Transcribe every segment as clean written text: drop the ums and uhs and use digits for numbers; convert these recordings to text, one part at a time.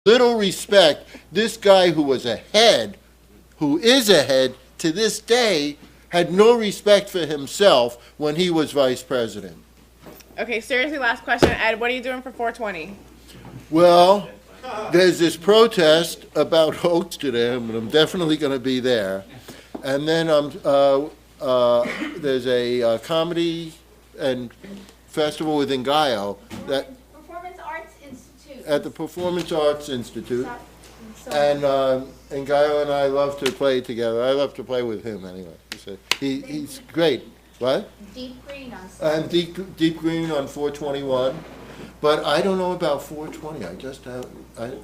little respect. This guy who was ahead, who is ahead to this day, had no respect for himself when he was vice president. Okay, seriously, last question. Ed, what are you doing for 420? Well, there's this protest about Amsterdam, and I'm definitely going to be there. And then there's a comedy and festival within Gaio that Performance Arts Institute. at the Performance Arts Institute. And Gaio and I love to play together. I love to play with him anyway. He's great. What? Deep Green on And Deep Green on 421. But I don't know about 420. I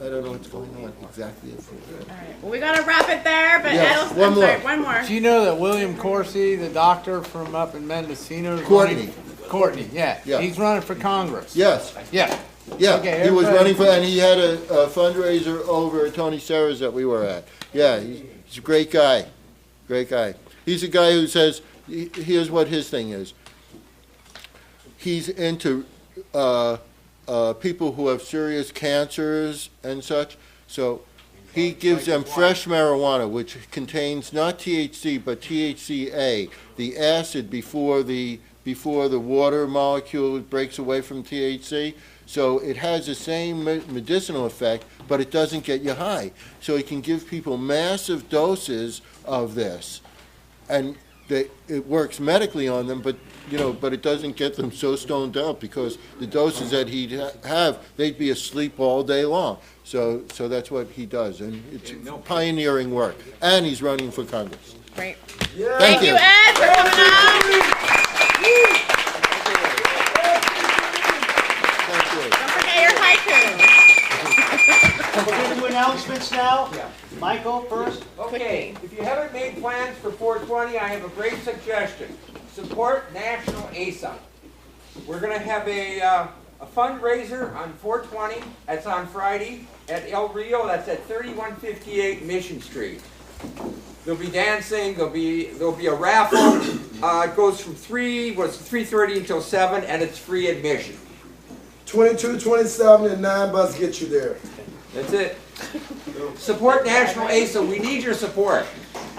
don't know what's going on exactly at 420. All right. Well, we got to wrap it there, but Yes, Ed, one I'm sorry, more. one more. Do you know that William Corsi, the doctor from up in Mendocino, is Courtney. Courtney, yeah. Yeah. He's running for Congress. Yes. Yeah. Yeah, Okay, he was everybody- running for, and he had a fundraiser over at Tony Serra's that we were at. Yeah, he's a great guy, great guy. He's a guy who says, here's what his thing is. He's into people who have serious cancers and such, so he gives them fresh marijuana, which contains not THC, but THCA, the acid before the water molecule breaks away from THC. So it has the same medicinal effect, but it doesn't get you high. So he can give people massive doses of this, and it works medically on them, but it doesn't get them so stoned up, because the doses that he'd have, they'd be asleep all day long. So that's what he does, and it's pioneering work. And he's running for Congress. Great. Yeah. Thank you, Ed, for coming on. Don't forget your haiku. We're going to do announcements now. Michael first. Okay, if you haven't made plans for 420, I have a great suggestion. Support National ASA. We're going to have a fundraiser on 420. That's on Friday at El Rio. That's at 3158 Mission Street. There'll be dancing. There'll be a raffle. It goes from 3:30 until 7, and it's free admission. 22, 27, and 9 bucks get you there. That's it. Support National ASA. We need your support.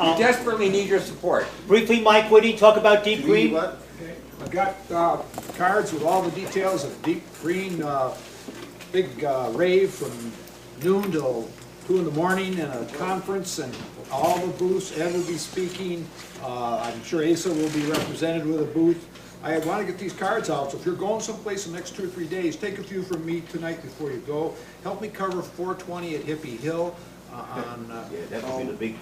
We desperately need your support. Briefly, Mike Woody, talk about Deep Green. Okay. I've got cards with all the details of Deep Green, big rave from noon till 2 in the morning, and a conference, and all the booths. Ed will be speaking. I'm sure ASA will be represented with a booth. I want to get these cards out, so if you're going someplace in the next 2 or 3 days, take a few from me tonight before you go. Help me cover 420 at Hippie Hill on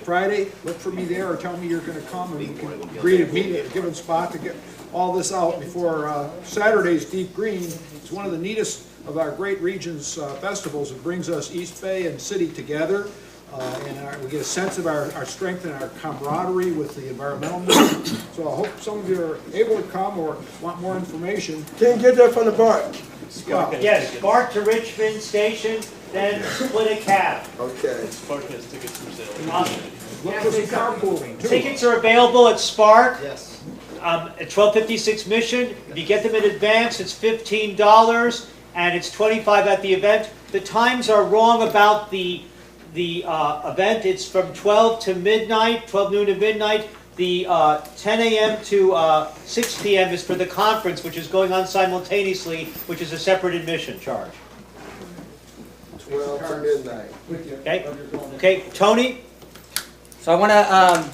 Friday. Look for me there, or tell me you're going to come, and we can agree to meet at a given spot to get all this out before Saturday's Deep Green. It's one of the neatest of our great region's festivals. It brings us East Bay and City together. And we get a sense of our strength and our camaraderie with the environmental movement. So I hope some of you are able to come or want more information. Can't get that from the BART. Well, Yes, BART to Richmond Station, then split a cab. Okay. look for some carpooling too. Tickets are available at Spark. Yes. At 1256 Mission. If you get them in advance, it's $15, and it's $25 at the event. The times are wrong about the event. It's from 12 to midnight, 12 noon to midnight. The 10 a.m. to 6 p.m. is for the conference, which is going on simultaneously, which is a separate admission charge. 12 to midnight. Okay? Okay, Tony? So I want to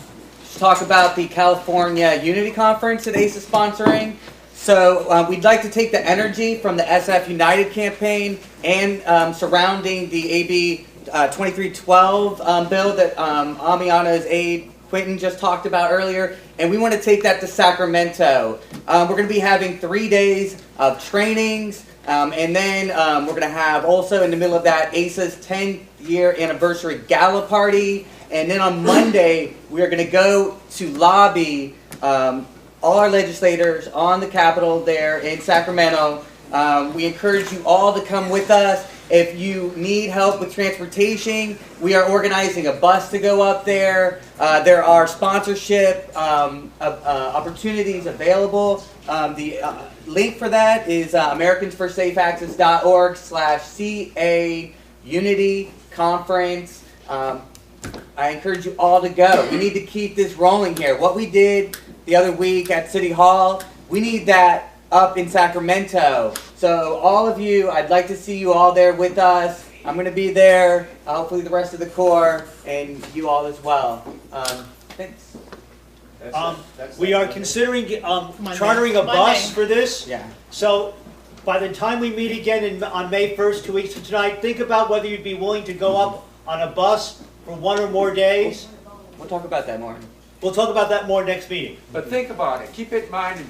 talk about the California Unity Conference that ACE is sponsoring. So we'd like to take the energy from the SF United campaign and surrounding the AB 2312 bill that Amiana's aide Quentin just talked about earlier, and we want to take that to Sacramento. We're going to be having 3 days of trainings, and then we're going to have also in the middle of that ACE's 10-year anniversary gala party, and then on Monday we are going to go to lobby all our legislators on the Capitol there in Sacramento. We encourage you all to come with us. If you need help with transportation, we are organizing a bus to go up there. There are sponsorship opportunities available. The link for that is americansforsafeaccess.org/CAUC Unity Conference. I encourage you all to go. We need to keep this rolling here. What we did the other week at City Hall, we need that up in Sacramento. So all of you, I'd like to see you all there with us. I'm going to be there, hopefully the rest of the Corps, and you all as well. Thanks. We are considering chartering a bus for this. Yeah. So by the time we meet again on May 1st, 2 weeks from tonight, think about whether you'd be willing to go up on a bus for 1 or more days. We'll talk about that more. We'll talk about that more next meeting. But think about it, keep it in mind.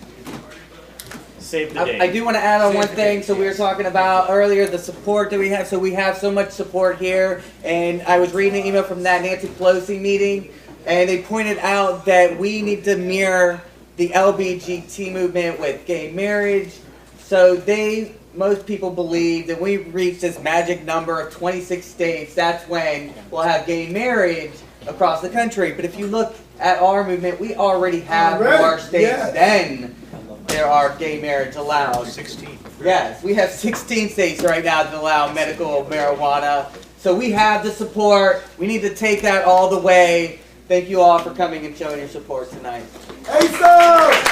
Save the day. I do want to add on one thing. So we were talking about earlier the support that we have. So we have so much support here. And I was reading an email from that Nancy Pelosi meeting, and they pointed out that we need to mirror the LBGT movement with gay marriage. So most people believe that we reach this magic number of 26 states, that's when we'll have gay marriage across the country. But if you look at our movement, we already have more states than there are gay marriage allowed. 16. Yes, we have 16 states right now that allow medical marijuana. So we have the support. We need to take that all the way. Thank you all for coming and showing your support tonight. Asa!